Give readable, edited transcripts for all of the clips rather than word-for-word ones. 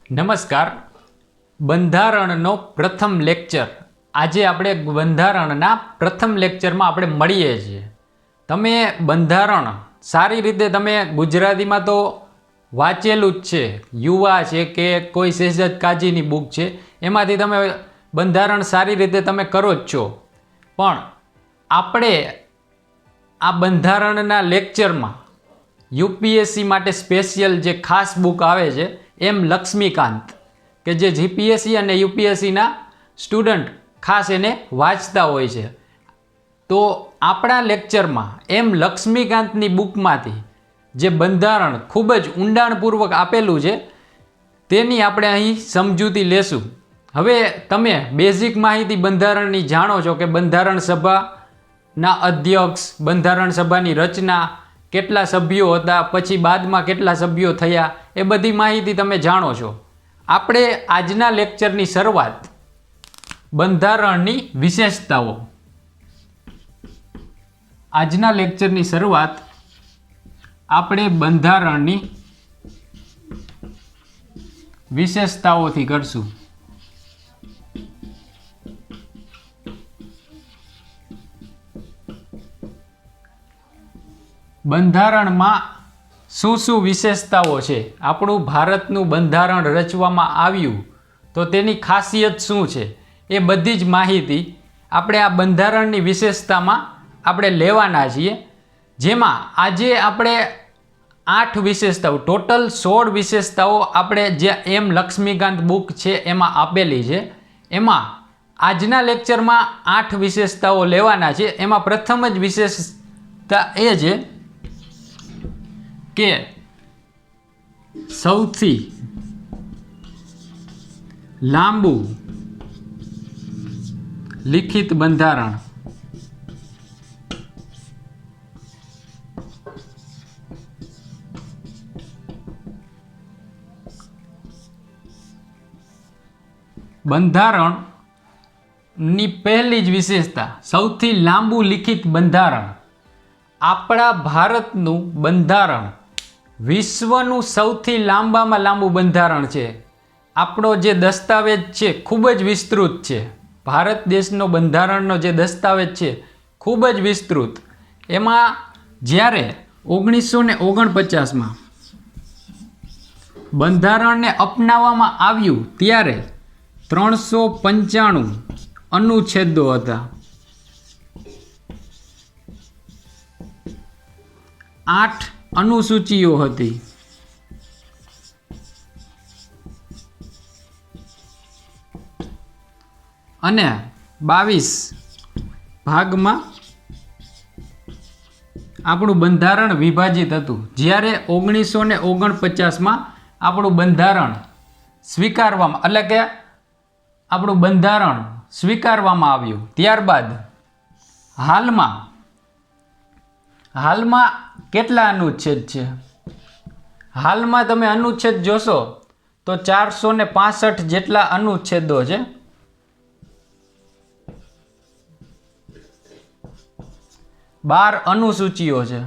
નમસ્કાર. બંધારણનો પ્રથમ લેક્ચર. આજે આપણે બંધારણના પ્રથમ લેક્ચરમાં આપણે મળીએ છીએ. તમે બંધારણ સારી રીતે તમે ગુજરાતીમાં તો વાંચેલું જ છે, યુવા છે કે કોઈ શેહજાદ કાજીની બુક છે, એમાંથી તમે બંધારણ સારી રીતે તમે કરો જ છો. પણ આપણે આ બંધારણના લેક્ચરમાં યુપીએસસી માટે સ્પેશિયલ જે ખાસ બુક આવે છે એમ લક્ષ્મીકાંત, કે જે જીપીએસસી અને યુપીએસસીના સ્ટુડન્ટ ખાસ એને વાંચતા હોય છે. તો આપણા લેક્ચરમાં એમ લક્ષ્મીકાંતની બુકમાંથી જે બંધારણ ખૂબ જ ઊંડાણપૂર્વક આપેલું છે તેની આપણે અહીં સમજૂતી લેશું. હવે તમે બેઝિક માહિતી બંધારણની જાણો છો કે બંધારણ સભાના અધ્યક્ષ, બંધારણ સભાની રચના, કેટલા સભ્યો હતા, પછી બાદમાં કેટલા સભ્યો થયા, એ બધી માહિતી તમે જાણો છો. આપણે આજના લેક્ચરની શરૂઆત બંધારણની વિશેષતાઓ આજના લેક્ચરની શરૂઆત આપણે બંધારણની વિશેષતાઓથી કરશું. બંધારણમાં શું શું વિશેષતાઓ છે, આપણું ભારતનું બંધારણ રચવામાં આવ્યું તો તેની ખાસિયત શું છે, એ બધી જ માહિતી આપણે આ બંધારણની વિશેષતામાં આપણે લેવાના છીએ. જેમાં આજે આપણે 8 વિશેષતાઓ, ટોટલ 16 વિશેષતાઓ આપણે જે એમ લક્ષ્મીકાંત બુક છે એમાં આપેલી છે. એમાં આજના લેક્ચરમાં 8 વિશેષતાઓ લેવાના છે. એમાં પ્રથમ જ વિશેષતા એ છે કે સૌથી લાંબુ લિખિત બંધારણ. બંધારણની પહેલી જ વિશેષતા સૌથી લાંબુ લિખિત બંધારણ. આપણા ભારતનું બંધારણ વિશ્વનું સૌથી લાંબામાં લાંબુ બંધારણ છે. આપણો જે દસ્તાવેજ છે ખૂબ જ વિસ્તૃત છે. ભારત દેશનો બંધારણનો જે દસ્તાવેજ છે ખૂબ જ વિસ્તૃત. એમાં જ્યારે 1949માં બંધારણને અપનાવવામાં આવ્યું ત્યારે 395 અનુચ્છેદો હતા. 8 અનુસૂચિઓ હતી. અને 22 ભાગમાં આપણું બંધારણ વિભાજિત હતું. જ્યારે 1949માં આપણું બંધારણ સ્વીકારવામાં, એટલે કે આપણું બંધારણ સ્વીકારવામાં આવ્યું, ત્યારબાદ હાલમાં કેટલા અનુચ્છેદ છે? હાલમાં તમે અનુચ્છેદ જોશો તો 465 જેટલા અનુચ્છેદો છે. બાર અનુસૂચિઓ છે.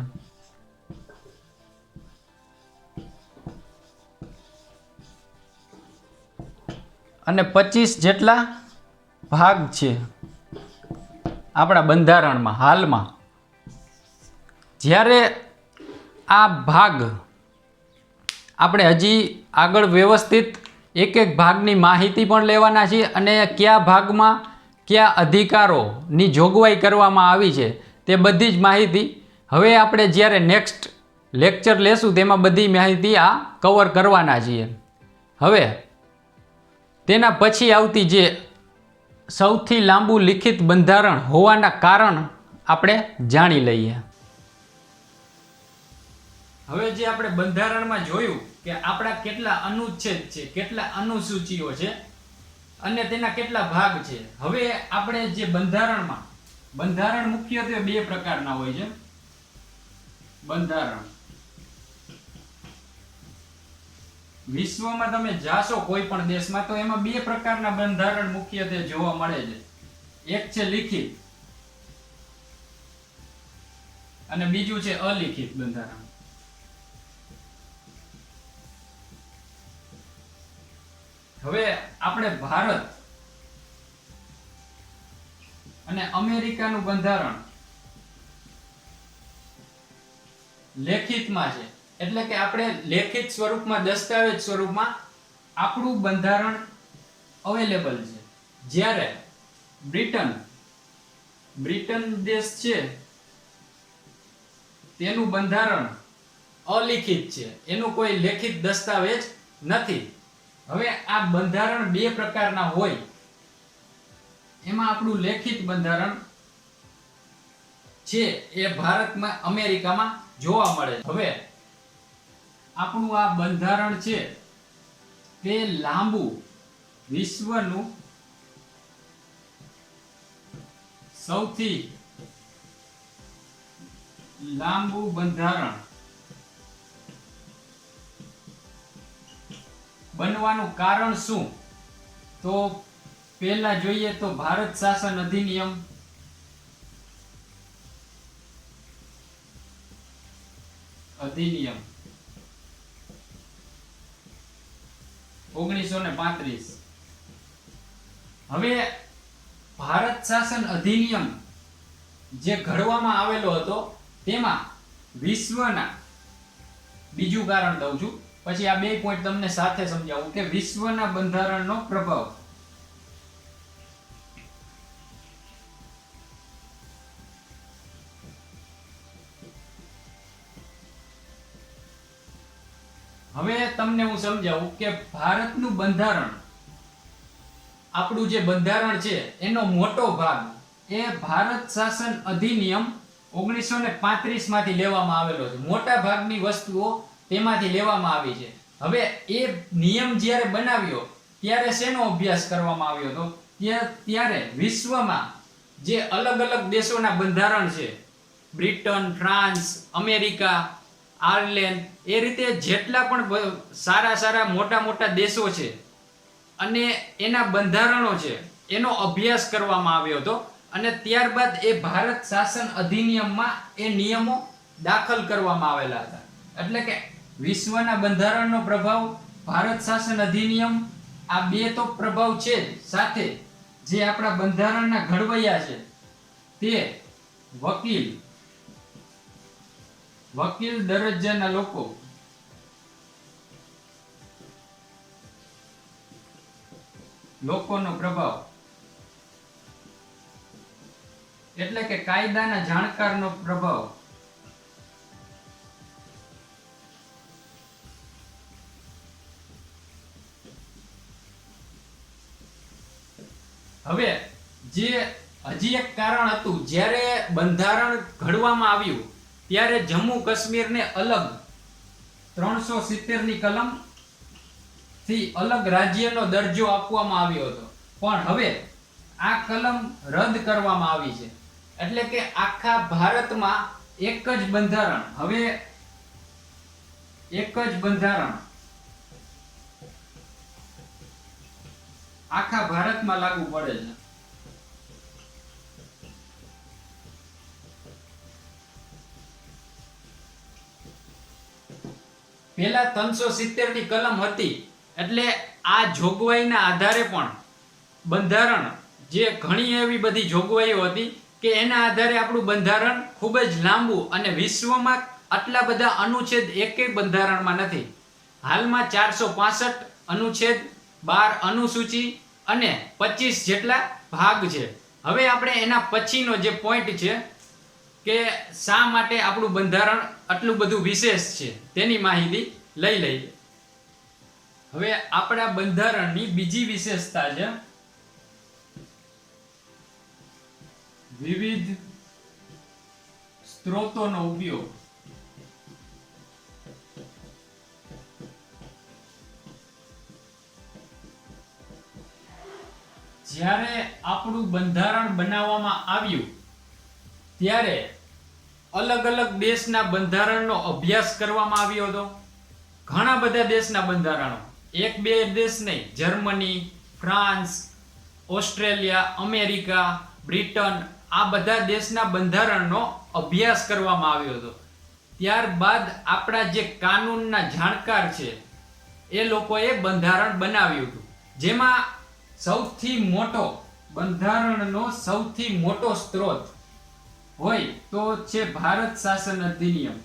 અને 25 જેટલા ભાગ છે આપણા બંધારણમાં હાલમાં. જ્યારે આ ભાગ આપણે હજી આગળ વ્યવસ્થિત એક એક ભાગની માહિતી પણ લેવાના છીએ, અને કયા ભાગમાં કયા અધિકારોની જોગવાઈ કરવામાં આવી છે તે બધી જ માહિતી હવે આપણે જ્યારે નેક્સ્ટ લેક્ચર લેશું તેમાં બધી માહિતી આ કવર કરવાના છીએ. હવે તેના પછી આવતી જે સૌથી લાંબુ લિખિત બંધારણ હોવાના કારણ આપણે જાણી લઈએ. હવે જે આપણે બંધારણમાં જોયું કે આપણા કેટલા અનુચ્છેદ છે, કેટલા અનુસૂચિઓ છે અને તેના કેટલા ભાગ છે. હવે આપણે જે બંધારણ મુખ્યત્વે 2 પ્રકારના હોય છે. બંધારણ વિશ્વમાં તમે જાશો કોઈ પણ દેશમાં તો એમાં 2 પ્રકારના બંધારણ મુખ્યત્વે જોવા મળે છે. એક છે લિખિત અને બીજું છે અલિખિત બંધારણ. હવે આપણે ભારત અને અમેરિકાનું બંધારણ લેખિતમાં છે, એટલે કે આપણે લેખિત સ્વરૂપમાં, દસ્તાવેજ સ્વરૂપમાં આપણું બંધારણ અવેલેબલ છે. જ્યારે બ્રિટન દેશ છે તેનું બંધારણ અલિખિત છે, એનું કોઈ લેખિત દસ્તાવેજ નથી. હવે આ બંધારણ બે પ્રકારના હોય, એમાં આપણું લેખિત બંધારણ છે એ ભારતમાં, અમેરિકામાં જોવા મળે. હવે આપણું આ બંધારણ છે તે લાંબુ, વિશ્વનું સૌથી લાંબુ બંધારણ બનવાનું કારણ શું? તો પહેલા જોઈએ તો ભારત શાસન અધિનિયમ 1935. હવે ભારત શાસન અધિનિયમ જે ઘડવામાં આવેલો હતો તેમાં વિશ્વના, બીજું કારણ દઉં છું પછી આ બે પોઈન્ટ તમને સાથે સમજાવું કે વિશ્વના બંધારણનો પ્રભાવ. હવે તમને હું સમજાવું કે ભારતનું બંધારણ, આપણું જે બંધારણ છે એનો મોટો ભાગ એ ભારત શાસન અધિનિયમ 1935 માંથી લેવામાં આવેલો છે. મોટા ભાગની વસ્તુઓ તેમાંથી લેવામાં આવી છે. હવે એ નિયમ જ્યારે બનાવ્યો ત્યારે શેનો અભ્યાસ કરવામાં આવ્યો હતો? ત્યારે વિશ્વમાં જે અલગ અલગ દેશોના બંધારણ છે, બ્રિટન, ફ્રાન્સ, અમેરિકા, આયર્લેન્ડ, એ રીતે જેટલા પણ સારા મોટા મોટા દેશો છે અને એના બંધારણો છે એનો અભ્યાસ કરવામાં આવ્યો હતો. અને ત્યારબાદ એ ભારત શાસન અધિનિયમમાં એ નિયમો દાખલ કરવામાં આવેલા હતા. એટલે કે વિશ્વના બંધારણનો પ્રભાવ, ભારત શાસન અધિનિયમ, આ બે તો પ્રભાવ છે જ, સાથે જે આપણા બંધારણના ઘડવૈયા છે તે વકીલ દરજ્જાના લોકોનો પ્રભાવ, એટલે કે કાયદાના જાણકારનો પ્રભાવ. હવે જે હજી એક કારણ હતું, જ્યારે બંધારણ ઘડવામાં આવ્યું ત્યારે જમ્મુ કાશ્મીરને અલગ 370 ની કલમ થી અલગ રાજ્યનો દરજ્જો આપવામાં આવ્યો હતો. પણ હવે આ કલમ રદ કરવામાં આવી છે. એટલે કે આખા ભારતમાં એક જ બંધારણ, હવે એક જ બંધારણ આખા ભારતમાં લાગુ પડે છે. પહેલા 370 ની કલમ હતી, એટલે આ જોગવાઈના આધારે પણ બંધારણ, જે ઘણી એવી બધી જોગવાઈઓ હતી કે એના આધારે આપણું બંધારણ ખૂબ જ લાંબુ, અને વિશ્વમાં આટલા બધા અનુચ્છેદ એકેય બંધારણમાં નથી. હાલમાં 465 અનુચ્છેદ, 12 અનુસૂચિ અને 25 જેટલા ભાગ છે. હવે આપણે એના પછીનો જે પોઈન્ટ છે કે શા માટે આપણું બંધારણ આટલું બધું વિશેષ છે તેની માહિતી લઈ લઈએ. હવે આપણા બંધારણની બીજી વિશેષતા છે વિવિધ સ્ત્રોતોનો ઉપયોગ. જ્યારે આપણું બંધારણ બનાવવામાં આવ્યું ત્યારે અલગ અલગ દેશના બંધારણનો અભ્યાસ કરવામાં આવ્યો હતો. ઘણા બધા દેશના બંધારણો, એક બે દેશ નહીં, Germany, France, Australia, America, Britain, આ બધા દેશના બંધારણનો અભ્યાસ કરવામાં આવ્યો હતો. ત્યારબાદ આપણા જે કાનૂનના જાણકાર છે એ લોકોએ બંધારણ બનાવ્યું હતું. જેમાં સૌથી મોટો બંધારણનો સૌથી મોટો સ્ત્રોત હોય તો છે ભારત શાસન અધિનિયમ.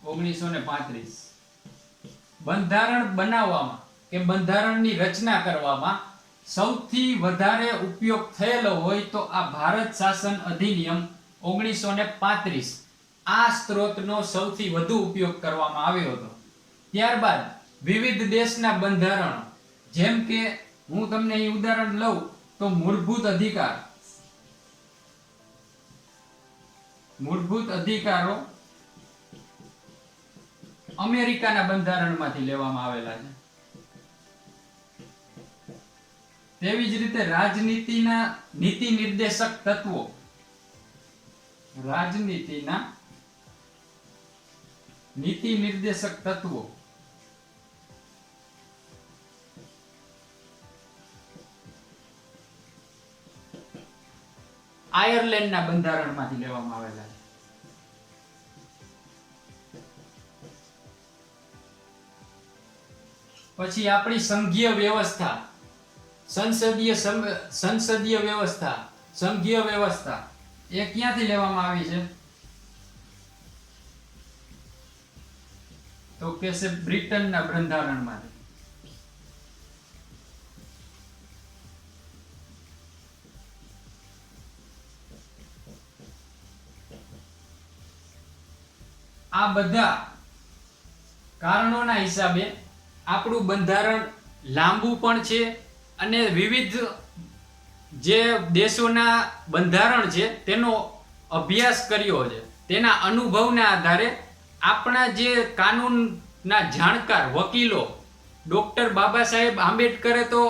(1935) બંધારણ બનાવવામાં કે બંધારણની રચના કરવામાં સૌથી વધારે ઉપયોગ થયેલો હોય તો આ ભારત શાસન અધિનિયમ 1935 આ સ્ત્રોતનો સૌથી વધુ ઉપયોગ કરવામાં આવ્યો હતો. ત્યારબાદ વિવિધ દેશના બંધારણો, જેમ કે હું તમને અહીં ઉદાહરણ લઉં તો મૂળભૂત અધિકારો અમેરિકાના બંધારણમાંથી લેવામાં આવેલા છે. તેવી જ રીતે રાજનીતિના નીતિ નિર્દેશક તત્વો, રાજનીતિના નીતિ નિર્દેશક તત્વો આયર્લેન્ડના બંધારણમાંથી લેવામાં આવેલા છે. પછી આપણી સંઘીય વ્યવસ્થા, સંસદીય વ્યવસ્થા, સંઘીય વ્યવસ્થા એ ક્યાંથી લેવામાં આવી છે? તો કે છે બ્રિટનના બંધારણમાંથી. આ બધા કારણોના હિસાબે આપણું બંધારણ લાંબુ પણ છે અને વિવિધ જે દેશોના બંધારણ છે તેનો અભ્યાસ કર્યો છે. તેના અનુભવના આધારે આપણા જે કાનૂનના જાણકાર વકીલો ડોક્ટર બાબા સાહેબ આંબેડકરે તો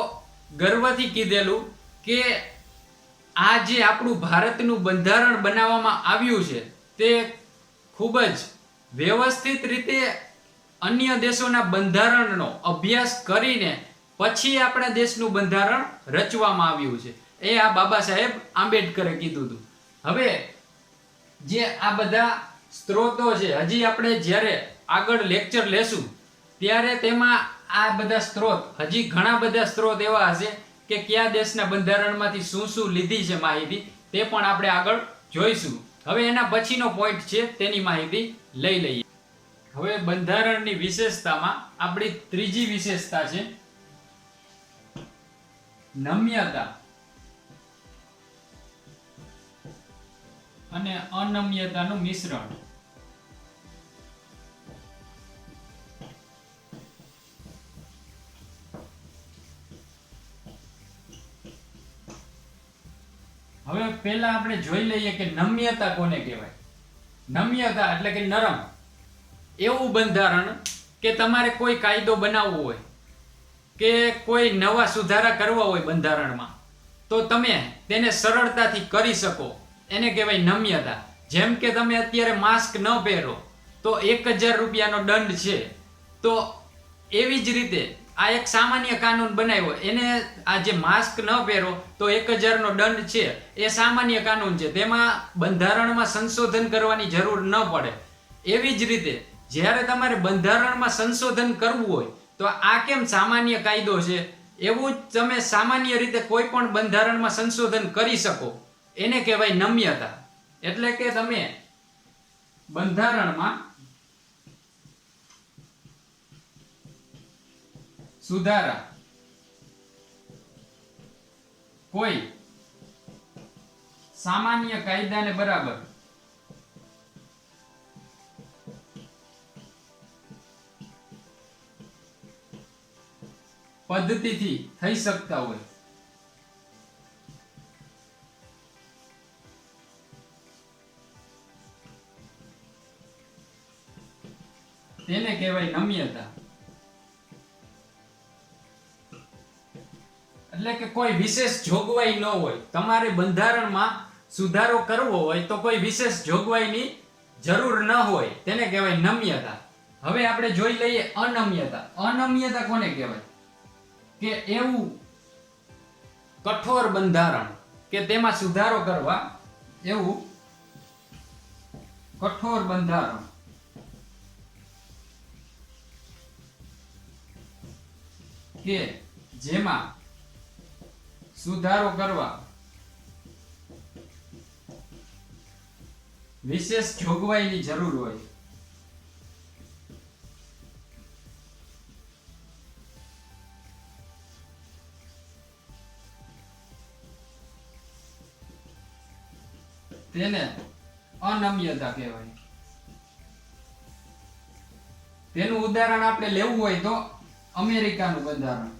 ગર્વથી કીધેલું કે આ જે આપણું ભારતનું બંધારણ બનાવવામાં આવ્યું છે તે ખૂબ જ વ્યવસ્થિત રીતે અન્ય દેશોના બંધારણનો અભ્યાસ કરીને પછી આપણા દેશનું બંધારણ રચવામાં આવ્યું છે. એ આ બાબા સાહેબ આંબેડકરે કીધું હતું. હવે જે આ બધા સ્ત્રોતો છે, હજી આપણે જ્યારે આગળ લેક્ચર લેશું ત્યારે તેમાં આ બધા સ્ત્રોત, હજી ઘણા બધા સ્ત્રોત એવા હશે કે કયા દેશના બંધારણમાંથી શું શું લીધી છે માહિતી, તે પણ આપણે આગળ જોઈશું. હવે એના પછીનો પોઈન્ટ છે તેની માહિતી લઈ લઈએ. હવે બંધારણની વિશેષતામાં આપણી ત્રીજી વિશેષતા છે નમ્યતા અને અનમ્યતાનું મિશ્રણ. હવે પહેલા આપણે જોઈ લઈએ કે નમ્યતા કોને કહેવાય. નમ્યતા એટલે કે નરમ એવું બંધારણ કે તમારે કોઈ કાયદો બનાવવો હોય કે કોઈ નવા સુધારા કરવા હોય બંધારણમાં તો તમે તેને સરળતાથી કરી શકો, એને કહેવાય નમ્યતા. જેમ કે તમે અત્યારે માસ્ક ન પહેરો તો 1000 રૂપિયાનો દંડ છે, તો એવી જ રીતે આ એક સામાન્ય કાનૂન બનાવ્યો, એને આ જે માસ્ક ન પહેરો તો 1000નો દંડ છે એ સામાન્ય કાનૂન છે, તેમાં બંધારણમાં સંશોધન કરવાની જરૂર ન પડે. એવી જ રીતે જ્યારે તમારે બંધારણમાં સંશોધન કરવું હોય તો આ કેમ સામાન્ય કાયદો છે, એવું જ તમે સામાન્ય રીતે કોઈ પણ બંધારણમાં સંશોધન કરી શકો, એને કહેવાય નમ્યતા. એટલે કે તમે બંધારણમાં સુધારા કોઈ સામાન્ય કાયદાને બરાબર પદ્ધતિથી થઈ શકતા હોય તેને કહેવાય નમ્યતા. એટલે કે કોઈ વિશેષ જોગવાઈ ન હોય, તમારે બંધારણમાં સુધારો કરવો હોય તો કોઈ વિશેષ જોગવાઈની જરૂર ન હોય, તેને કહેવાય નમ્યતા. હવે આપણે જોઈ લઈએ અનમ્યતા. અનમ્યતા કોને કહેવાય? કે એવું કઠોર બંધારણ કે તેમાં સુધારો કરવા એવું કઠોર બંધારણ કે જેમાં સુધારો કરવા વિશેષ જોગવાઈની જરૂર હોય. તેને અનમ્યતા કહેવાય. તેનું ઉદાહરણ આપણે લેવું હોય તો અમેરિકાનું બંધારણ.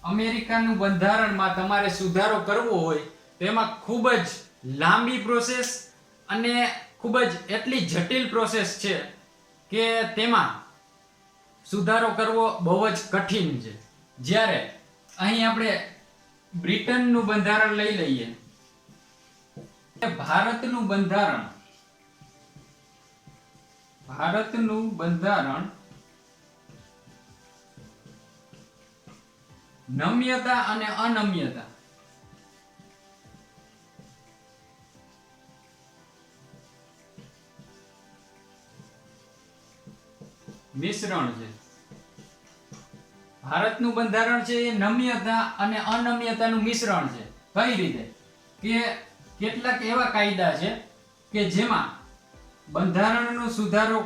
અમેરિકાનું બંધારણમાં તમારે સુધારો કરવો હોય તો એમાં ખૂબ જ લાંબી પ્રોસેસ અને ખૂબ જ એટલી જટિલ પ્રોસેસ છે કે તેમાં સુધારો કરવો બહુ જ કઠિન છે. જ્યારે અહીં આપણે બ્રિટનનું બંધારણ લઈ લઈએ. ભારતનું બંધારણ નમ્યતા અને અનમ્યતા મિશ્રણ છે. ભારતનું બંધારણ છે એ નમ્યતા અને અનમ્યતાનું મિશ્રણ છે. કઈ રીતે? કે કેટલાક એવા કાયદા છે કે જેમાં બંધારણમાં સુધારો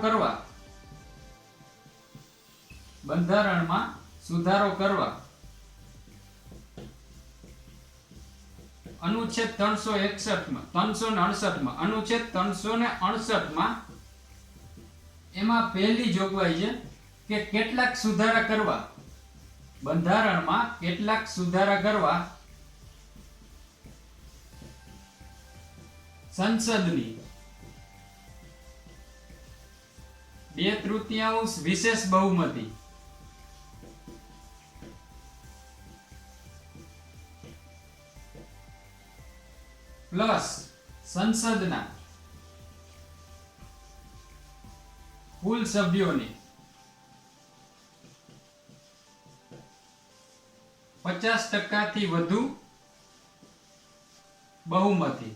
કરવા અનુચ્છેદ 368 માં અનુચ્છેદ 368 માં એમાં પહેલી જોગવાઈ છે કે કેટલાક સુધારા કરવા બંધારણમાં કેટલાક સુધારા કરવા સંસદની 2/3 વિશેષ બહુમતી પ્લસ સંસદના કુલ સભ્યોની 50% થી વધુ બહુમતી.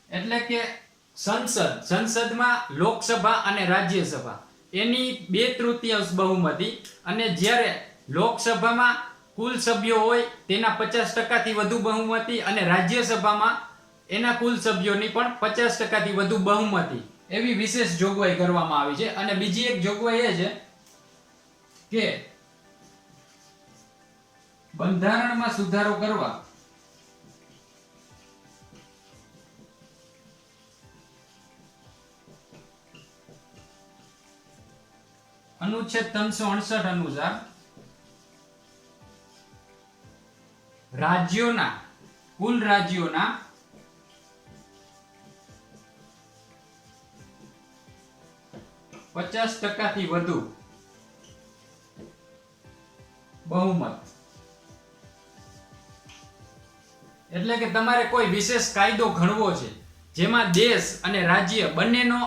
એટલે કે સંસદમાં લોકસભા અને રાજ્યસભા એની 2/3 બહુમતી, અને જ્યારે લોકસભામાં કુલ સભ્યો હોય તેના 50% થી વધુ બહુમતી અને રાજ્યસભામાં એના કુલ સભ્યોની પણ 50% થી વધુ બહુમતી, એવી વિશેષ જોગવાઈ કરવામાં આવી છે. અને બીજી એક જોગવાઈ એ છે કે બંધારણમાં સુધારો કરવા અનુચ્છેદ 368 અનુસાર કુલ રાજ્યોના 50% થી વધુ બહુમત. એટલે કે તમારે કોઈ વિશેષ કાયદો ઘડવો છે જેમાં દેશ અને રાજ્ય બંનેનો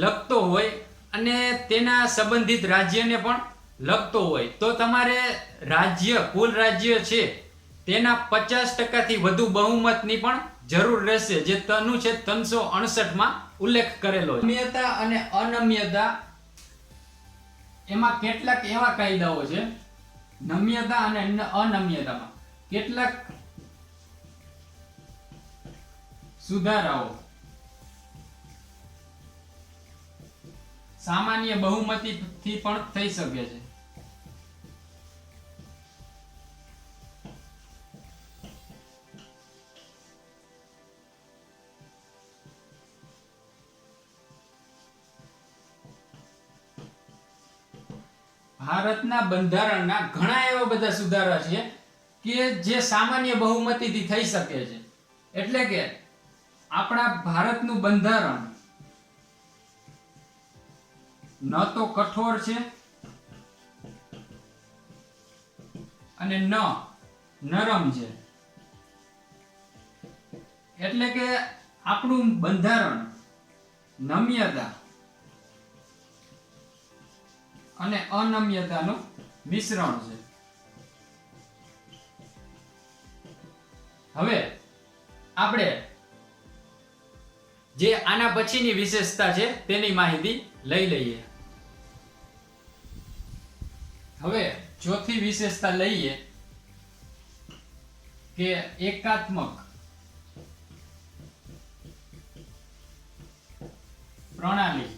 લગતો હોય અને તેના સંબંધિત રાજ્યને પણ લગતો હોય, તો તમારે કુલ રાજ્ય છે તેના 50% થી વધુ બહુમતની પણ જરૂર રહેશે, જે અનુચ્છેદ 368 માં ઉલ્લેખ કરેલો છે. નમ્યતા અને અનમ્યતા એમાં કેટલાક એવા કાયદાઓ છે. નમ્યતા અને અનમ્યતામાં કેટલાક સુધારાઓ સામાન્ય બહુમતીથી પણ થઈ શકે છે. ભારતના બંધારણના ઘણા એવા બધા સુધારા છે કે જે સામાન્ય બહુમતીથી થઈ શકે છે. એટલે કે આપણા ભારતનું બંધારણ ન તો કઠોર છે અને ન નરમ છે. એટલે કે આપણું બંધારણ નમ્યતા અને અનમ્યતાનું મિશ્રણ છે. હવે આપણે જે આના પછીની વિશેષતા છે તેની માહિતી લઈ લઈએ. હવે ચોથી વિશેષતા લઈએ કે એકાત્મક પ્રણાલી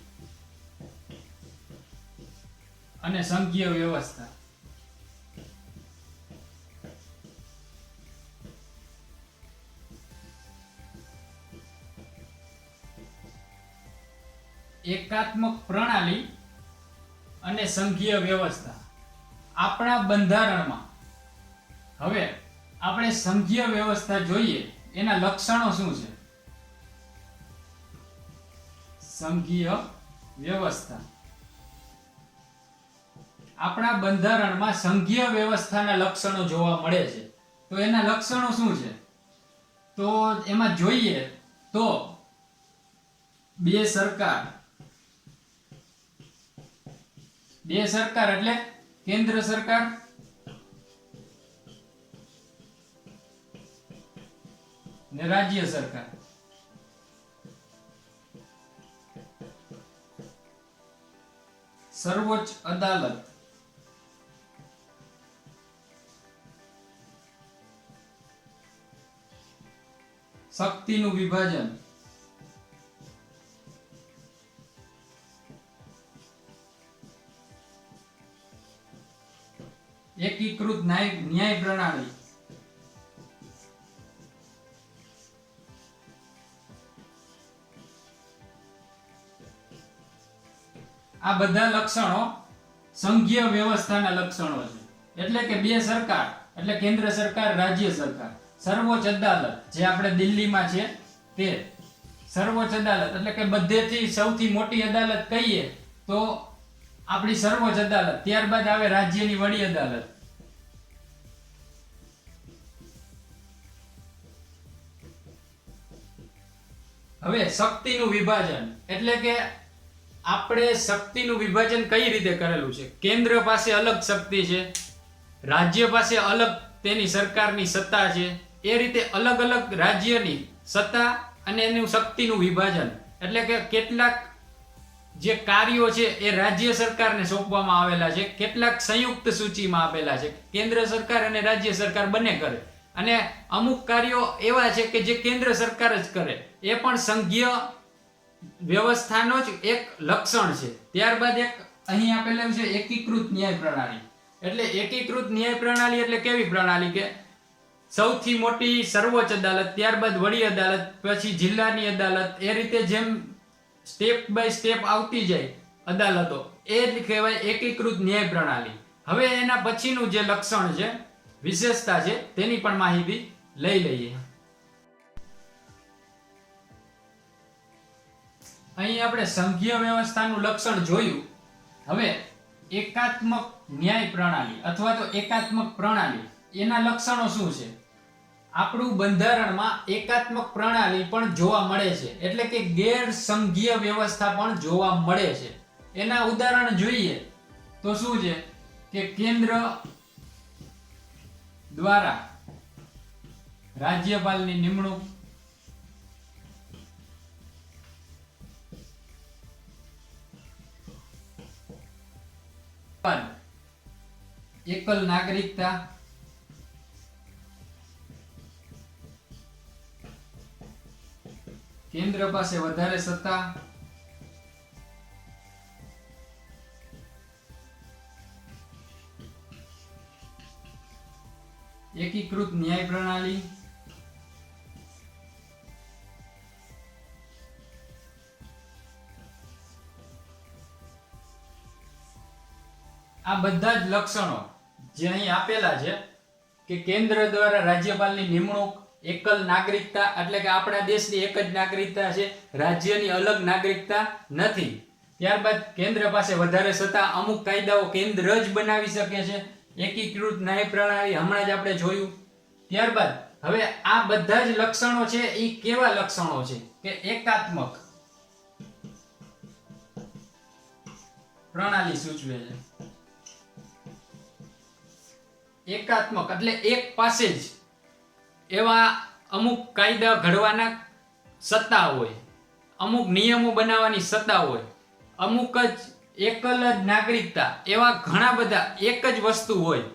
અને સંઘીય વ્યવસ્થા. એકાત્મક પ્રણાલી અને સંઘીય વ્યવસ્થા આપણા બંધારણમાં. હવે આપણે સંઘીય વ્યવસ્થા જોઈએ, એના લક્ષણો શું છે? સંઘીય વ્યવસ્થા આપણા બંધારણમાં સંઘીય વ્યવસ્થાના લક્ષણો જોવા મળે છે. તો એના લક્ષણો શું છે? તો એમાં જોઈએ તો બે સરકાર એટલે કેન્દ્ર સરકાર ને રાજ્ય સરકાર. સર્વોચ્ચ અદાલત શક્તિનું વિભાજન એકીકૃત ન્યાય પ્રણાલી આ બધા લક્ષણો સંઘીય વ્યવસ્થાના લક્ષણો છે. એટલે કે બે સરકાર એટલે કેન્દ્ર સરકાર, રાજ્ય સરકાર. સર્વોચ્ચ અદાલત જે આપણે દિલ્હીમાં છે તે સર્વોચ્ચ અદાલત એટલે કે બધેથી સૌથી મોટી અદાલત કહીએ તો આપણી સર્વોચ્ચ અદાલત. ત્યારબાદ આવે રાજ્યની વડી અદાલત. હવે શક્તિનું વિભાજન એટલે કે આપણે શક્તિનું વિભાજન કઈ રીતે કરેલું છે? કેન્દ્ર પાસે અલગ શક્તિ છે, રાજ્ય પાસે અલગ તેની સરકારની સત્તા છે. એ રીતે અલગ અલગ રાજ્યની સત્તા અને એનું શક્તિનું વિભાજન એટલે કે કેટલાક જે કાર્યો છે એ રાજ્ય સરકારને સોંપવામાં આવેલા છે, કેટલાક સંયુક્ત સૂચિમાં આપેલા છે, કેન્દ્ર સરકાર અને રાજ્ય સરકાર બંને કરે. અને અમુક કાર્યો એવા છે કે જે કેન્દ્ર સરકાર જ કરે. એ પણ સંઘીય વ્યવસ્થાનો જ એક લક્ષણ છે. ત્યારબાદ એક અહીં આપેલું છે એકીકૃત ન્યાય પ્રણાલી. એટલે એકીકૃત ન્યાય પ્રણાલી એટલે કેવી પ્રણાલી કે સૌથી મોટી સર્વોચ્ચ અદાલત, ત્યારબાદ વડી અદાલત, પછી જિલ્લાની અદાલત. એ રીતે જેમ સ્ટેપ બાય સ્ટેપ આવતી જાય અદાલતો, એ જ કહેવાય એકીકૃત ન્યાય પ્રણાલી. હવે એના પછીનું જે લક્ષણ છે, વિશેષતા છે, તેની પણ માહિતી લઈ લઈએ. અહીં આપણે સંઘીય વ્યવસ્થાનું લક્ષણ જોયું. હવે એકાત્મક ન્યાય પ્રણાલી અથવા તો એકાત્મક પ્રણાલી એના લક્ષણો શું છે? આપણું બંધારણમાં એકાત્મક પ્રણાલી પણ જોવા મળે છે, એટલે કે ગેર સંઘીય વ્યવસ્થા પણ જોવા મળે છે. એના ઉદાહરણ જોઈએ તો શું છે કે કેન્દ્ર દ્વારા રાજ્યપાલની નિમણૂક, એકલ નાગરિકતા, કેન્દ્ર પાસે વધારે સત્તા, એકીકૃત ન્યાય પ્રણાલી, આ બધા જ લક્ષણો જે અહીં આપેલા છે કે કેન્દ્ર દ્વારા રાજ્યપાલની નિમણૂક, એકલ નાગરિકતા એટલે કે આપણા દેશની એક જ નાગરિકતા છે, રાજ્યની અલગ નાગરિકતા નથી. ત્યારબાદ કેન્દ્ર પાસે વધારે સત્તા, અમુક કાયદાઓ કેન્દ્ર જ બનાવી શકે છે, એકીકૃત ન્યાય પ્રણાલી હમણાં જ આપણે જોયું. ત્યારબાદ હવે આ બધા જ લક્ષણો છે એ કેવા લક્ષણો છે કે એકાત્મક પ્રણાલી સૂચવે છે. એકાત્મક એટલે એક પાસે જ એવા અમુક કાયદા ઘડવાના સત્તા હોય, અમુક નિયમો બનાવવાની સત્તા હોય, અમુક જ એકલ જ નાગરિકતા, એવા ઘણા બધા એક જ વસ્તુ હોય,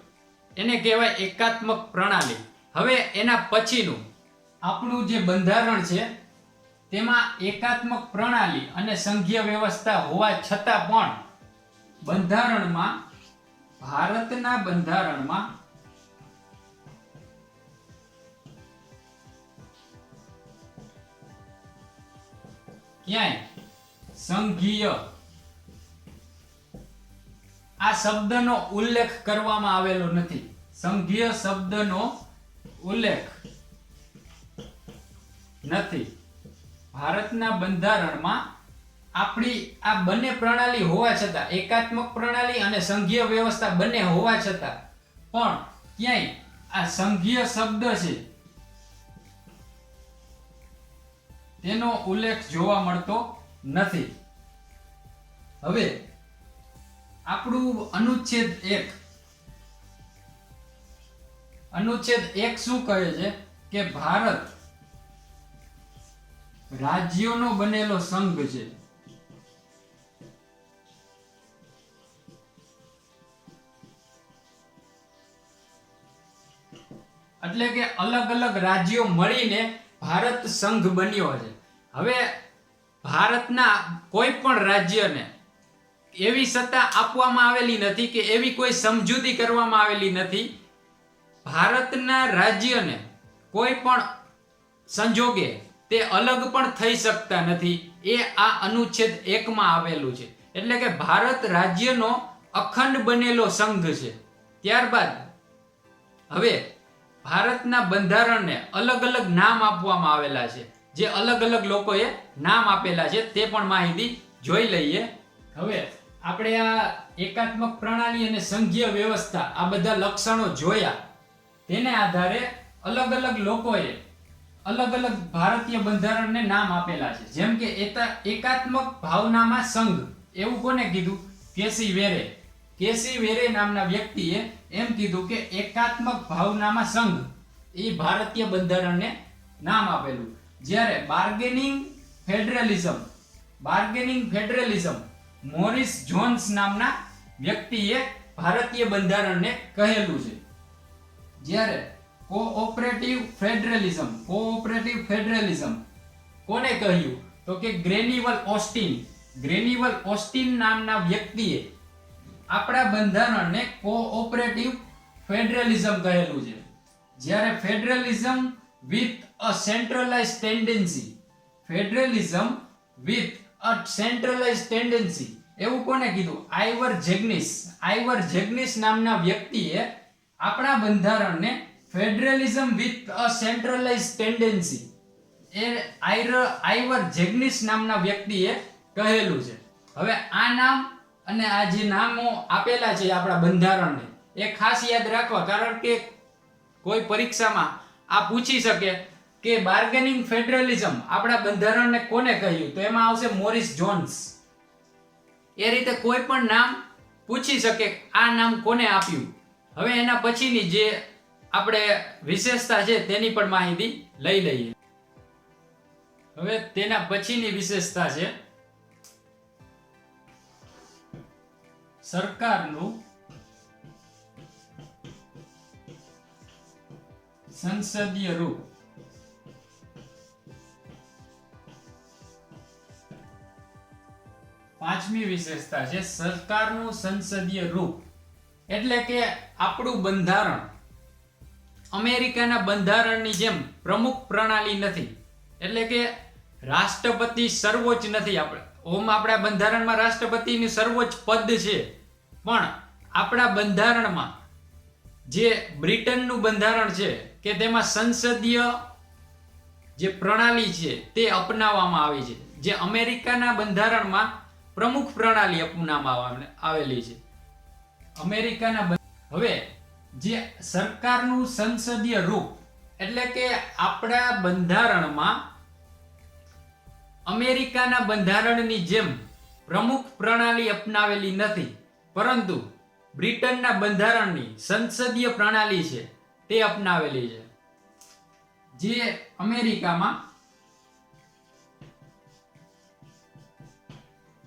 એને કહેવાય એકાત્મક પ્રણાલી. હવે એના પછીનું આપણું જે બંધારણ છે તેમાં એકાત્મક પ્રણાલી અને સંઘીય વ્યવસ્થા હોવા છતાં પણ બંધારણમાં, ભારતના બંધારણમાં ક્યાંય સંઘીય આ શબ્દનો ઉલ્લેખ કરવામાં આવેલો નથી. સંઘીય શબ્દનો ઉલ્લેખ નથી. ભારતના બંધારણમાં આપણી આ બંને પ્રણાલી હોવા છતાં, એકાત્મક પ્રણાલી અને સંઘીય વ્યવસ્થા બંને હોવા છતાં પણ ક્યાંય આ સંઘીય શબ્દ છે તેનો ઉલ્લેખ જોવા મળતો નથી. હવે આપણું અનુચ્છેદ 1 શું કહે છે કે ભારત રાજ્યોનો બનેલો સંઘ છે. એટલે કે અલગ અલગ રાજ્યો મળીને ભારત સંઘ બન્યો છે. હવે ભારતના કોઈ પણ રાજ્યને એવી સત્તા આપવામાં આવેલી નથી કે એવી કોઈ સમજૂતી કરવામાં આવેલી નથી. ભારતના રાજ્યને કોઈ પણ સંજોગે તે અલગ પણ થઈ શકતા નથી. એ આ અનુચ્છેદ 1 માં આવેલું છે. એટલે કે ભારત રાજ્યનો અખંડ બનેલો સંઘ છે. ત્યારબાદ હવે ભારતના બંધારણને અલગ અલગ નામ આપવામાં આવેલા છે, જે અલગ અલગ લોકોએ નામ આપેલા છે તે પણ માહિતી જોઈ લઈએ. હવે આપણે આ એકાત્મક પ્રણાલી અને સંઘીય વ્યવસ્થા આ બધા લક્ષણો જોયા, તેને આધારે અલગ અલગ લોકોએ અલગ અલગ ભારતીય બંધારણને નામ આપેલા છે. જેમ કે એકાત્મક ભાવનામાં સંઘ, એવું કોને કીધું? કેસી વેરે. કેસી વેરે નામના વ્યક્તિએ એમ કીધું કે એકાત્મક ભાવનામાં સંઘ એ ભારતીય બંધારણને નામ આપેલું. જ્યારે બાર્ગેનિંગ ફેડરલિઝમ મોરિસ જોન્સ નામના વ્યક્તિએ ભારતીય બંધારણને કહેલું છે. જ્યારે કોઓપરેટિવ ફેડરલિઝમ કોને કહ્યું? તો કે ગ્રેનિવલ ઓસ્ટિન નામના વ્યક્તિએ આપણા બંધારણને કોઓપરેટિવ ફેડરલિઝમ કહેલું છે. જ્યારે ફેડરલિઝમ વિથ અ સેન્ટ્રલાઇઝ ટેન્ડન્સી એવું કોને કીધું? આઇવર જેગ્નિસ નામના વ્યક્તિએ આપણા બંધારણને ફેડરલિઝમ વિથ અ સેન્ટ્રલાઇઝ ટેન્ડન્સી આઇવર જેગ્નિસ નામના વ્યક્તિએ કહેલું છે. હવે આ નામ અને આ જે નામો આપેલા છે આપણા બંધારણને, એ ખાસ યાદ રાખવા, કારણ કે કોઈ પરીક્ષામાં આ પૂછી શકે કે બાર્ગેનિંગ ફેડરલિઝમ આપણા બંધારણને કોને કહ્યું? તો એમાં આવશે મોરિસ જોન્સ. એ રીતે કોઈ પણ નામ પૂછી શકે આ નામ કોને આપ્યું. હવે એના પછીની જે આપણે વિશેષતા છે તેની પણ માહિતી લઈ લઈએ. હવે તેના પછીની વિશેષતા છે સરકારનું સંસદીય રૂપ. પાંચમી વિશેષતા છે સરકારનું સંસદીય રૂપ. એટલે કે આપણું બંધારણ અમેરિકાના બંધારણની જેમ પ્રમુખ પ્રણાલી નથી. એટલે કે રાષ્ટ્રપતિ સર્વોચ્ચ નથી. આપણા બંધારણમાં રાષ્ટ્રપતિનું સર્વોચ્ચ પદ છે, પણ આપણા બંધારણમાં જે બ્રિટનનું બંધારણ છે કે તેમાં સંસદીય જે પ્રણાલી છે તે અપનાવવામાં આવી છે. જે અમેરિકાના બંધારણમાં પ્રમુખ પ્રણાલી અપનાવવામાં આવેલી છે. હવે જે સરકારનું સંસદીય રૂપ એટલે કે આપણા બંધારણમાં અમેરિકાના બંધારણની જેમ પ્રમુખ પ્રણાલી અપનાવેલી નથી, પરંતુ બ્રિટનના બંધારણની સંસદીય પ્રણાલી છે તે અપનાવેલી છે. જે અમેરિકામાં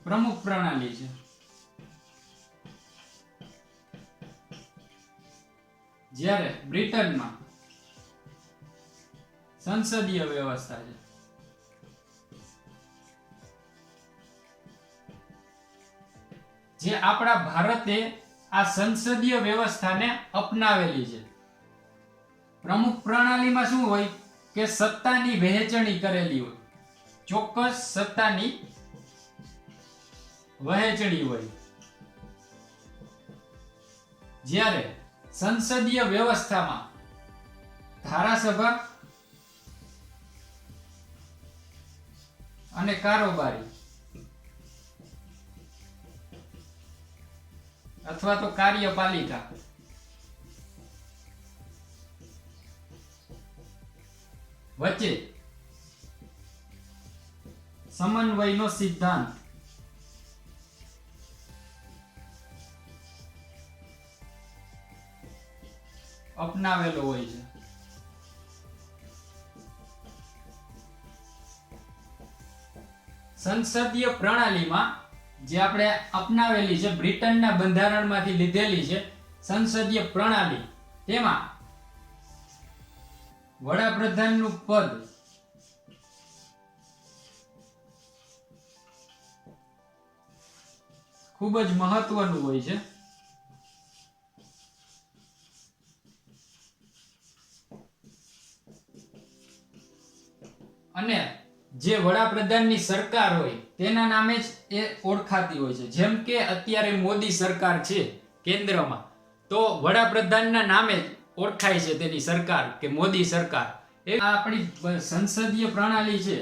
પ્રમુખ પ્રણાલી છે, જ્યારે બ્રિટનમાં સંસદીય વ્યવસ્થા છે. જે આપણા ભારતે આ સંસદીય વ્યવસ્થાને અપનાવેલી છે. પ્રમુખ પ્રણાલીમાં શું હોય કે સત્તાની વહેંચણી કરેલી હોય, ચોક્કસ સત્તાની વહેંચણી હોય. જ્યારે સંસદીય વ્યવસ્થામાં ધારાસભા અને કારોબારી અથવા તો કાર્યપાલિકા વચ્ચે સમન્વયનો સિદ્ધાંત અપનાવેલો હોય છે. સંસદીય પ્રણાલીમાં જે આપણે અપનાવેલી છે, બ્રિટનના બંધારણમાંથી લીધેલી છે સંસદીય પ્રણાલી, તેમાં વડાપ્રધાનનું પદ ખૂબ જ મહત્વનું હોય છે. અને જે વડાપ્રધાનની સરકાર હોય તેના નામે જ એ ઓળખાતી હોય છે. જેમ કે અત્યારે મોદી સરકાર છે કેન્દ્રમાં, તો વડાપ્રધાનના નામે જ ઓળખાય છે તેની સરકાર કે મોદી સરકાર. એ આપણી સંસદીય પ્રણાલી છે.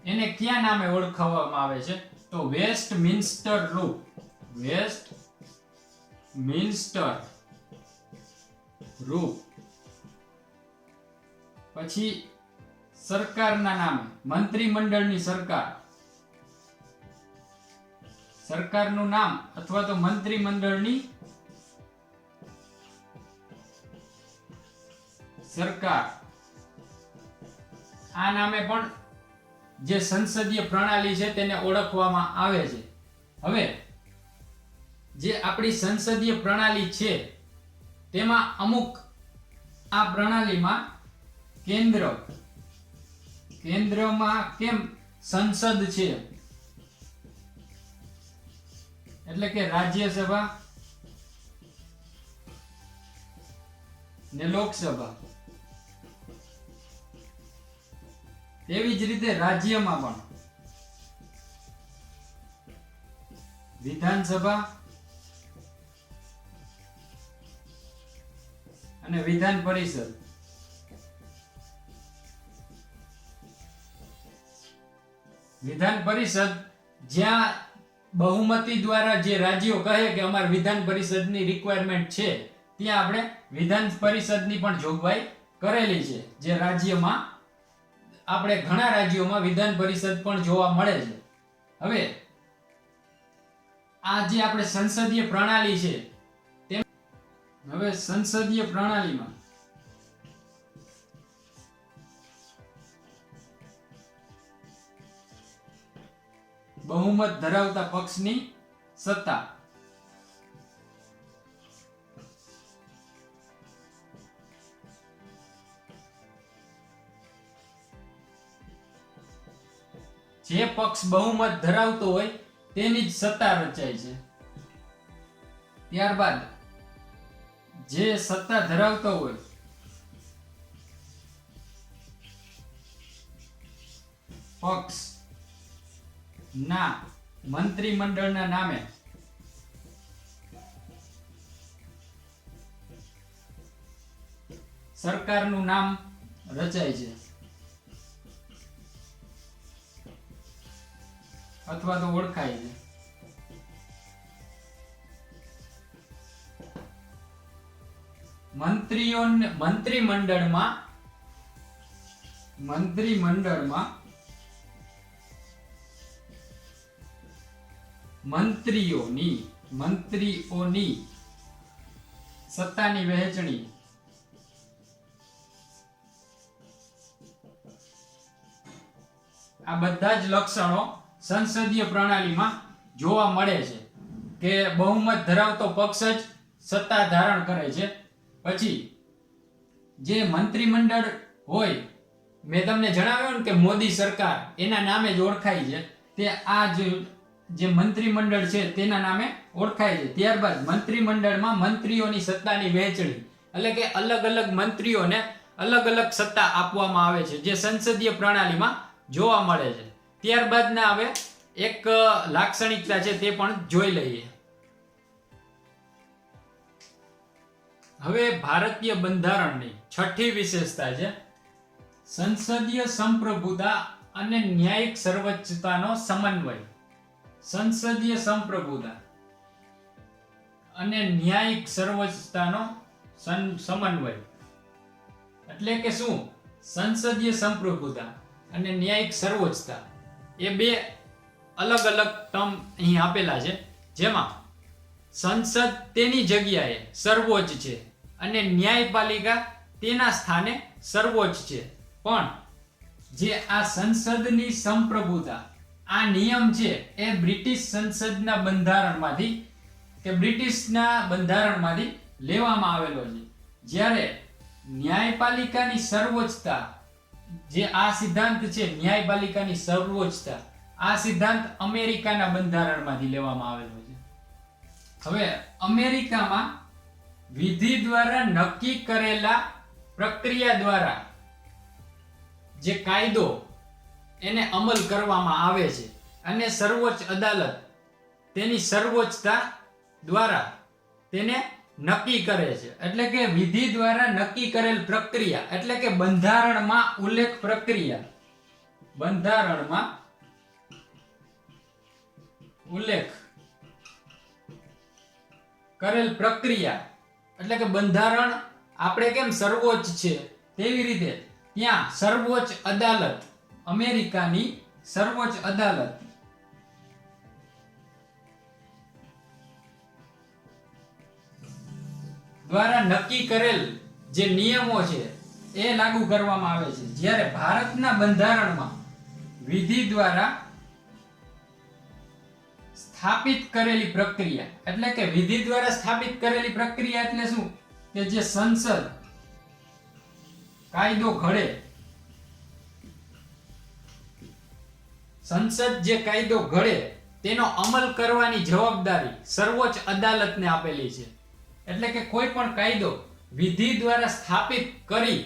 એને કયા નામે ઓળખવામાં આવે છે? તો વેસ્ટમિન્સ્ટર રૂલ. વેસ્ટમિન્સ્ટર રૂપ. પછી સરકારના નામે મંત્રીમંડળની સરકાર, સરકારનું નામ અથવા તો મંત્રીમંડળની સરકાર, આ નામે પણ જે સંસદીય પ્રણાલી છે તેને ઓળખવામાં આવે છે. હવે જે આપણી સંસદીય પ્રણાલી છે તેમાં અમુક આ પ્રણાલીમાં કેન્દ્રમાં કેમ સંસદ છે, એટલે કે રાજ્યસભા ને લોકસભા, તેવી જ રીતે રાજ્યમાં પણ વિધાનસભા અને વિધાન પરિષદ. વિધાન પરિષદ જ્યાં બહુમતી દ્વારા જે રાજ્યો કહે કે અમારે વિધાન પરિષદની રિક્વાયરમેન્ટ છે, ત્યાં આપણે વિધાન પરિષદની પણ જોગવાઈ કરેલી છે. જે રાજ્યમાં આપણે ઘણા રાજ્યોમાં વિધાન પરિષદ પણ જોવા મળે છે. હવે આ જે આપણે સંસદીય પ્રણાલી છે, હવે સંસદીય પ્રણાલીમાં બહુમત ધરાવતા પક્ષની સત્તા જે પક્ષ બહુમત ધરાવતો હોય તેની જ સત્તા રચાય છે. ત્યારબાદ જે સત્તા ધરાવતો હોય પક્ષ ના મંત્રીમંડળના નામે સરકારનું નામ રચાય છે અથવા તો ઓળખાય છે. મંત્રીમંડળમાં મંત્રીઓની સત્તાની વહેંચણી આ બધા જ લક્ષણો સંસદીય પ્રણાલીમાં જોવા મળે છે કે બહુમત ધરાવતો પક્ષ જ સત્તા ધારણ કરે છે. પછી જે મંત્રીમંડળ હોય, મેં તમને જણાવ્યું ને કે મોદી સરકાર એના નામે જ ઓળખાય છે, તે આ જે મંત્રીમંડળ છે તેના નામે ઓળખાય છે. ત્યારબાદ મંત્રીમંડળમાં મંત્રીઓની સત્તાની વહેંચણી, એટલે કે અલગ અલગ મંત્રીઓને અલગ અલગ સત્તા આપવામાં આવે છે, જે સંસદીય પ્રણાલીમાં જોવા મળે છે. ત્યારબાદના હવે એક લાક્ષણિકતા છે તે પણ જોઈ લઈએ. હવે ભારતીય બંધારણની છઠ્ઠી વિશેષતા છે સંસદીય સંપ્રભુતા અને ન્યાયિક સર્વોચ્ચતાનો સમન્વય. સંસદીય સંપ્રભુતા અને ન્યાયિક સર્વોચ્ચતાનો સમન્વય એટલે કે શું? સંસદીય સંપ્રભુતા અને ન્યાયિક સર્વોચ્ચતા એ બે અલગ અલગ ટર્મ અહીં આપેલા છે, જેમાં સંસદ તેની જગ્યાએ સર્વોચ્ચ છે અને ન્યાયપાલિકા તેના સ્થાને સર્વોચ્ચ છે. પણ જે આ સંસદની સંપ્રભુતા, આ નિયમ છે એ બ્રિટિશ સંસદના બંધારણમાંથી કે બ્રિટિશના બંધારણમાંથી લેવામાં આવેલો છે. જ્યારે ન્યાયપાલિકાની સર્વોચ્ચતા, જે આ સિદ્ધાંત છે ન્યાયપાલિકાની સર્વોચ્ચતા, આ સિદ્ધાંત અમેરિકાના બંધારણમાંથી લેવામાં આવેલો છે. હવે અમેરિકામાં વિધિ દ્વારા નક્કી કરેલા પ્રક્રિયા દ્વારા જે કાયદો એને અમલ કરવામાં આવે છે અને સર્વોચ્ચ અદાલત તેની સર્વોચ્ચતા દ્વારા તેને નક્કી કરે છે. એટલે કે વિધિ દ્વારા નક્કી કરેલ પ્રક્રિયા એટલે કે બંધારણમાં ઉલ્લેખ પ્રક્રિયા, બંધારણમાં ઉલ્લેખ કરેલ પ્રક્રિયા એટલે કે બંધારણ આપણે કેમ સર્વોચ્ચ છે તેવી રીતે ત્યાં સર્વોચ્ચ અદાલત, અમેરિકાની સર્વોચ્ચ અદાલત દ્વારા નક્કી કરેલ જે નિયમો છે એ લાગુ કરવામાં આવે છે. જ્યારે ભારતના બંધારણમાં વિધિ દ્વારા સ્થાપિત કરેલી પ્રક્રિયા એટલે કે વિધિ દ્વારા સ્થાપિત કરેલી પ્રક્રિયા એટલે શું? કે જે સંસદ કાયદો ઘડે, સંસદ જે કાયદો ઘડે તેનો અમલ કરવાની જવાબદારી સર્વોચ્ચ અદાલતને આપેલી છે. એટલે કે કોઈ પણ કાયદો વિધિ દ્વારા સ્થાપિત કરી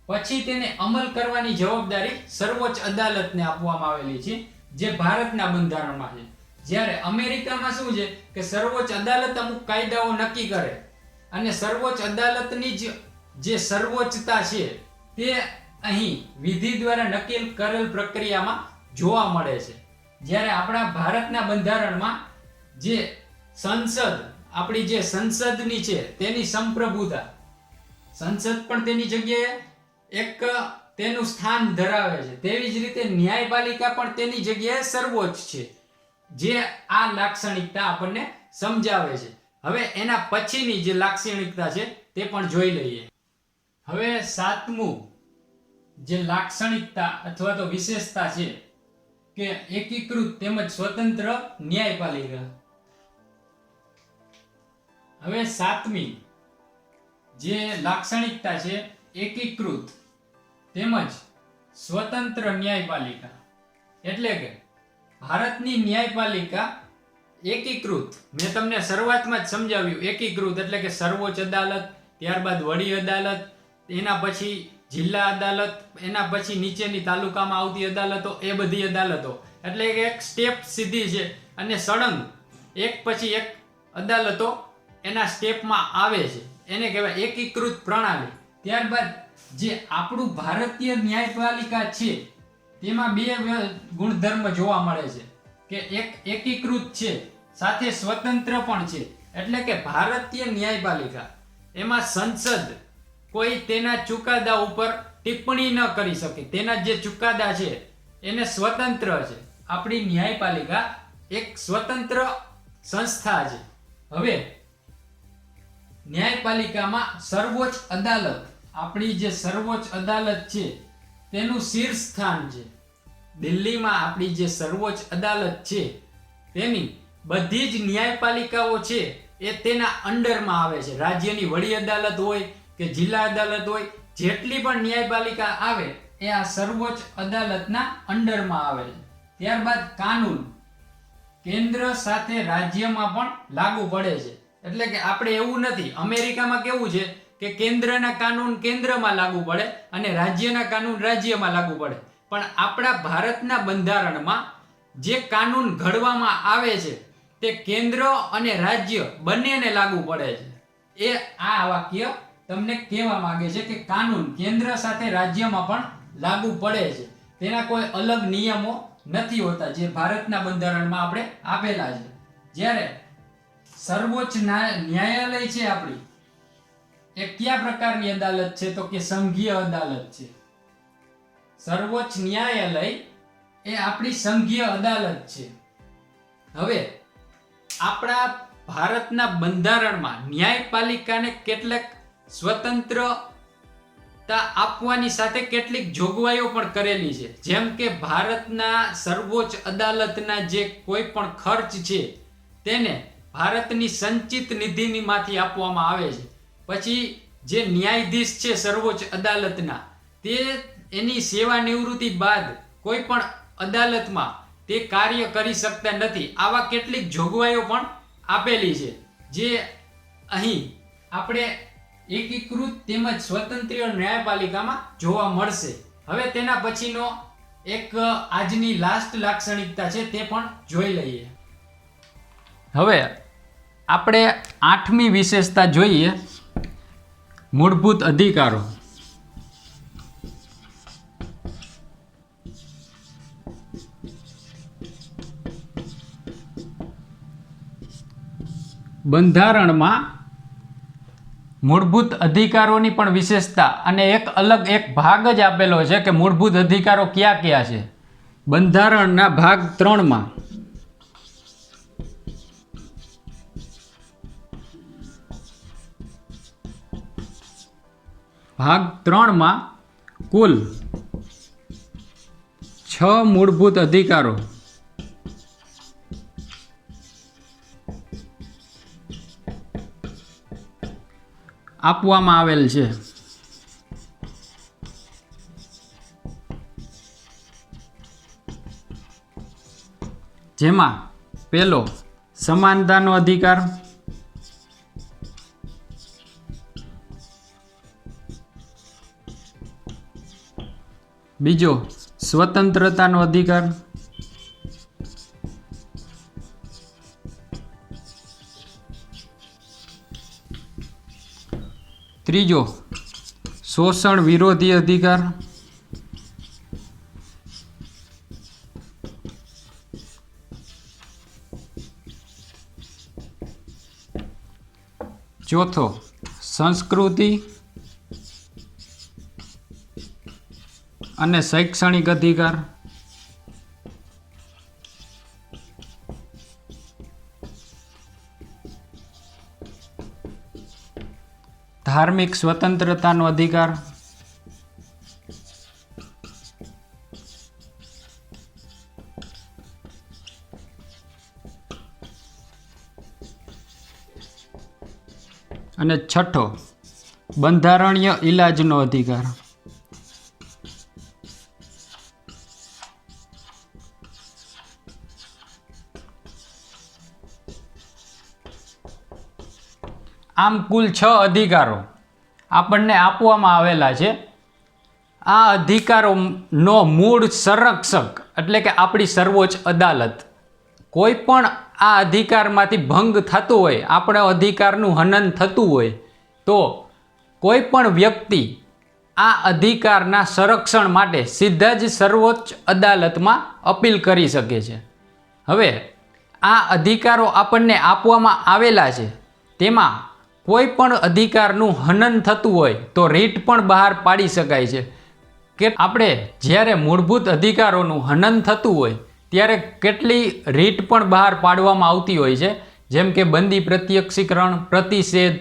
પછી તેને અમલ કરવાની જવાબદારી સર્વોચ્ચ અદાલતને આપવામાં આવેલી છે, જે ભારતના બંધારણમાં છે. જ્યારે અમેરિકામાં શું છે કે સર્વોચ્ચ અદાલત અમુક કાયદાઓ નક્કી કરે અને સર્વોચ્ચ અદાલતની જે સર્વોચ્ચતા છે તે અહીં વિધિ દ્વારા નક્કી કરેલ પ્રક્રિયામાં જોવા મળે છે. જ્યારે આપણા ભારતના બંધારણમાં જે સંસદ, આપણી જે સંસદની છે તેની સંપ્રભુતા, સંસદ પણ તેની જગ્યાએ એક તેનું સ્થાન ધરાવે છે, તેવી જ રીતે ન્યાયપાલિકા પણ તેની જગ્યાએ સર્વોચ્ચ છે, જે આ લાક્ષણિકતા આપણને સમજાવે છે. હવે એના પછીની જે લાક્ષણિકતા છે તે પણ જોઈ લઈએ. હવે સાતમું જે લાક્ષણિકતા અથવા તો વિશેષતા છે કે એકીકૃત તેમજ સ્વતંત્ર ન્યાયપાલિકા. હવે સાતમી જે લાક્ષણિકતા છે એકીકૃત તેમજ સ્વતંત્ર ન્યાયપાલિકા. એટલે કે ભારતની ન્યાયપાલિકા એકીકૃત, મેં તમને શરૂઆતમાં જ સમજાવ્યું, એકીકૃત એટલે કે સર્વોચ્ચ અદાલત, ત્યારબાદ વડી અદાલત, એના પછી જિલ્લા અદાલત, એના પછી નીચેની તાલુકામાં આવતી અદાલતો, એ બધી અદાલતો એટલે કે એક સ્ટેપ સીધી છે અને સળંગ એક પછી એક અદાલતો એના સ્ટેપમાં આવે છે, એને કહેવાય એકીકૃત પ્રણાલી. ત્યારબાદ જે આપણું ભારતીય ન્યાયપાલિકા છે તેમાં બે ગુણધર્મ જોવા મળે છે કે એક એકીકૃત છે સાથે સ્વતંત્ર પણ છે. એટલે કે ભારતીય ન્યાયપાલિકા એમાં સંસદ કોઈ તેના ચુકાદા ઉપર ટિપ્પણી ન કરી શકે, તેના જે ચુકાદા છે એને સ્વતંત્ર છે. આપણી ન્યાયપાલિકા એક સ્વતંત્ર સંસ્થા છે. હવે ન્યાયપાલિકામાં સર્વોચ્ચ અદાલત, આપણી જે સર્વોચ્ચ અદાલત છે તેનું શીર્ષ સ્થાન છે. દિલ્હીમાં આપણી જે સર્વોચ્ચ અદાલત છે તેની બધી જ ન્યાયપાલિકાઓ છે એ તેના અંડરમાં આવે છે. રાજ્યની વડી અદાલત હોય કે જિલ્લા અદાલત હોય, જેટલી પણ ન્યાયપાલિકા આવે એ આ સર્વોચ્ચ અદાલતના અંડરમાં આવે છે. ત્યારબાદ કાનૂન કેન્દ્ર સાથે રાજ્યમાં પણ લાગુ પડે છે. એટલે કે આપણે એવું નથી, અમેરિકામાં કેવું છે કે કેન્દ્રના કાનૂન કેન્દ્રમાં લાગુ પડે અને રાજ્યના કાનૂન રાજ્યમાં લાગુ પડે. પણ આપણા ભારતના બંધારણમાં જે કાનૂન ઘડવામાં આવે છે તે કેન્દ્ર અને રાજ્ય બંનેને લાગુ પડે છે. એ આ વાક્ય તમને કહેવા માંગે છે કે કાનૂન કેન્દ્ર સાથે રાજ્યમાં પણ લાગુ પડે છે. તેના કોઈ અલગ નિયમો નથી હોતા જે ભારતના બંધારણમાં આપણે આપેલા છે. જ્યારે સર્વોચ્ચ ન્યાયાલય છે આપણી, એ કયા પ્રકારની અદાલત છે તો કે સંઘીય અદાલત છે. સર્વોચ્ચ ન્યાયાલય એ આપણી સંઘીય અદાલત છે. હવે આપણા ભારતના બંધારણમાં ન્યાયપાલિકાને કેટલાક સ્વતંત્રતા આપવાની સાથે કેટલીક જોગવાઈઓ પણ કરેલી છે. જેમ કે ભારતના સર્વોચ્ચ અદાલતના જે કોઈ પણ ખર્ચ છે તેને ભારતની સંચિત નિધિમાંથી આપવામાં આવે છે. પછી જે ન્યાયાધીશ છે સર્વોચ્ચ અદાલતના, તે એની સેવા નિવૃત્તિ બાદ કોઈ પણ અદાલતમાં તે કાર્ય કરી શકતા નથી. આવા કેટલીક જોગવાઈઓ પણ આપેલી છે જે અહીં આપણે એકીકૃત તેમજ સ્વતંત્ર ન્યાયપાલિકામાં જોવા મળશે. હવે તેના પછીનો એક આજની લાસ્ટ લાક્ષણિકતા છે તે પણ જોઈ લઈએ. હવે આપણે 8મી વિશેષતા જોઈએ, મૂળભૂત અધિકારો. બંધારણમાં મૂળભૂત અધિકારોની પણ વિશેષતા અને એક અલગ એક ભાગ જ આપેલો છે કે મૂળભૂત અધિકારો કયા કયા છે. બંધારણના ભાગ 3માં કુલ 6 મૂળભૂત અધિકારો આપવામાં આવેલ છે. જેમાં પહેલો સમાનતાનો અધિકાર, બીજો સ્વતંત્રતાનો અધિકાર, ત્રીજો શોષણ વિરોધી અધિકાર, ચોથો સંસ્કૃતિ અને શૈક્ષણિક અધિકાર, ધાર્મિક સ્વતંત્રતાનો અધિકાર, અને છઠ્ઠો બંધારણીય ઇલાજનો અધિકાર. આમ કુલ 6 અધિકારો આપણને આપવામાં આવેલા છે. આ અધિકારોનો મૂળ સંરક્ષક એટલે કે આપણી સર્વોચ્ચ અદાલત કોઈ પણ આ અધિકારમાંથી ભંગ થતું હોય, આપણા અધિકારનું હનન થતું હોય તો કોઈ પણ વ્યક્તિ આ અધિકારના સંરક્ષણ માટે સીધા જ સર્વોચ્ચ અદાલતમાં અપીલ કરી શકે છે. હવે આ અધિકારો આપણને આપવામાં આવેલા છે, તેમાં કોઈ પણ અધિકારનું હનન થતું હોય તો રીટ પણ બહાર પાડી શકાય છે. કે આપણે જ્યારે મૂળભૂત અધિકારોનું હનન થતું હોય ત્યારે કેટલી રીટ પણ બહાર પાડવામાં આવતી હોય છે, જેમ કે બંદી પ્રત્યક્ષીકરણ, પ્રતિષેધ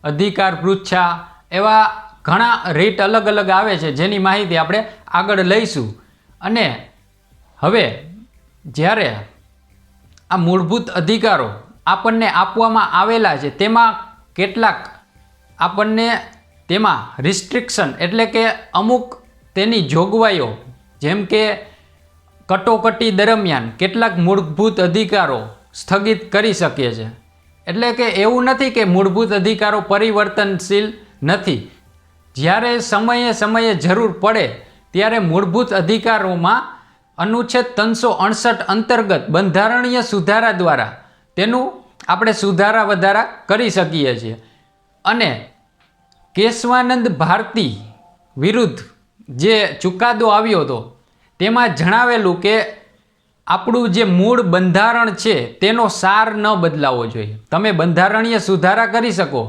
અધિકાર પૃચ્છા એવા ઘણા રીટ અલગ અલગ આવે છે, જેની માહિતી આપણે આગળ લઈશું. અને હવે જ્યારે આ મૂળભૂત અધિકારો આપણને આપવામાં આવેલા છે, તેમાં કેટલાક આપણને તેમાં રિસ્ટ્રિક્શન એટલે કે અમુક તેની જોગવાઈઓ, જેમ કે કટોકટી દરમિયાન કેટલાક મૂળભૂત અધિકારો સ્થગિત કરી શકીએ છે. એટલે કે એવું નથી કે મૂળભૂત અધિકારો પરિવર્તનશીલ નથી. જ્યારે સમયે સમયે જરૂર પડે ત્યારે મૂળભૂત અધિકારોમાં અનુચ્છેદ 368 અંતર્ગત બંધારણીય સુધારા દ્વારા તેનું આપણે સુધારા વધારા કરી શકીએ છીએ. અને કેશવાનંદ ભારતી વિરુદ્ધ જે ચુકાદો આવ્યો હતો તેમાં જણાવેલું કે આપણું જે મૂળ બંધારણ છે તેનો સાર ન બદલાવો જોઈએ. તમે બંધારણીય સુધારા કરી શકો,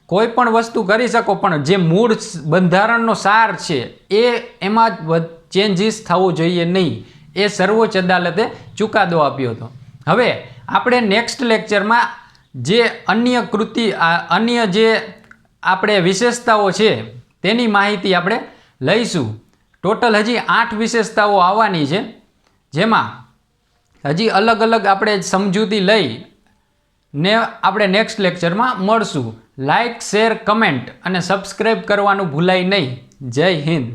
કોઈ પણ વસ્તુ કરી શકો, પણ જે મૂળ બંધારણનો સાર છે એમાં ચેન્જીસ થવો જોઈએ નહીં. એ સર્વોચ્ચ અદાલતે ચુકાદો આપ્યો હતો. હવે આપણે નેક્સ્ટ લેક્ચરમાં જે અન્ય જે આપણે વિશેષતાઓ છે તેની માહિતી આપણે લઈશું. ટોટલ હજી 8 વિશેષતાઓ આવવાની છે, જેમાં હજી અલગ અલગ આપણે સમજૂતી લઈ ને આપણે નેક્સ્ટ લેક્ચરમાં મળશું. લાઇક, શેર, કમેન્ટ અને સબસ્ક્રાઈબ કરવાનું ભૂલાય નહીં. જય હિન્દ.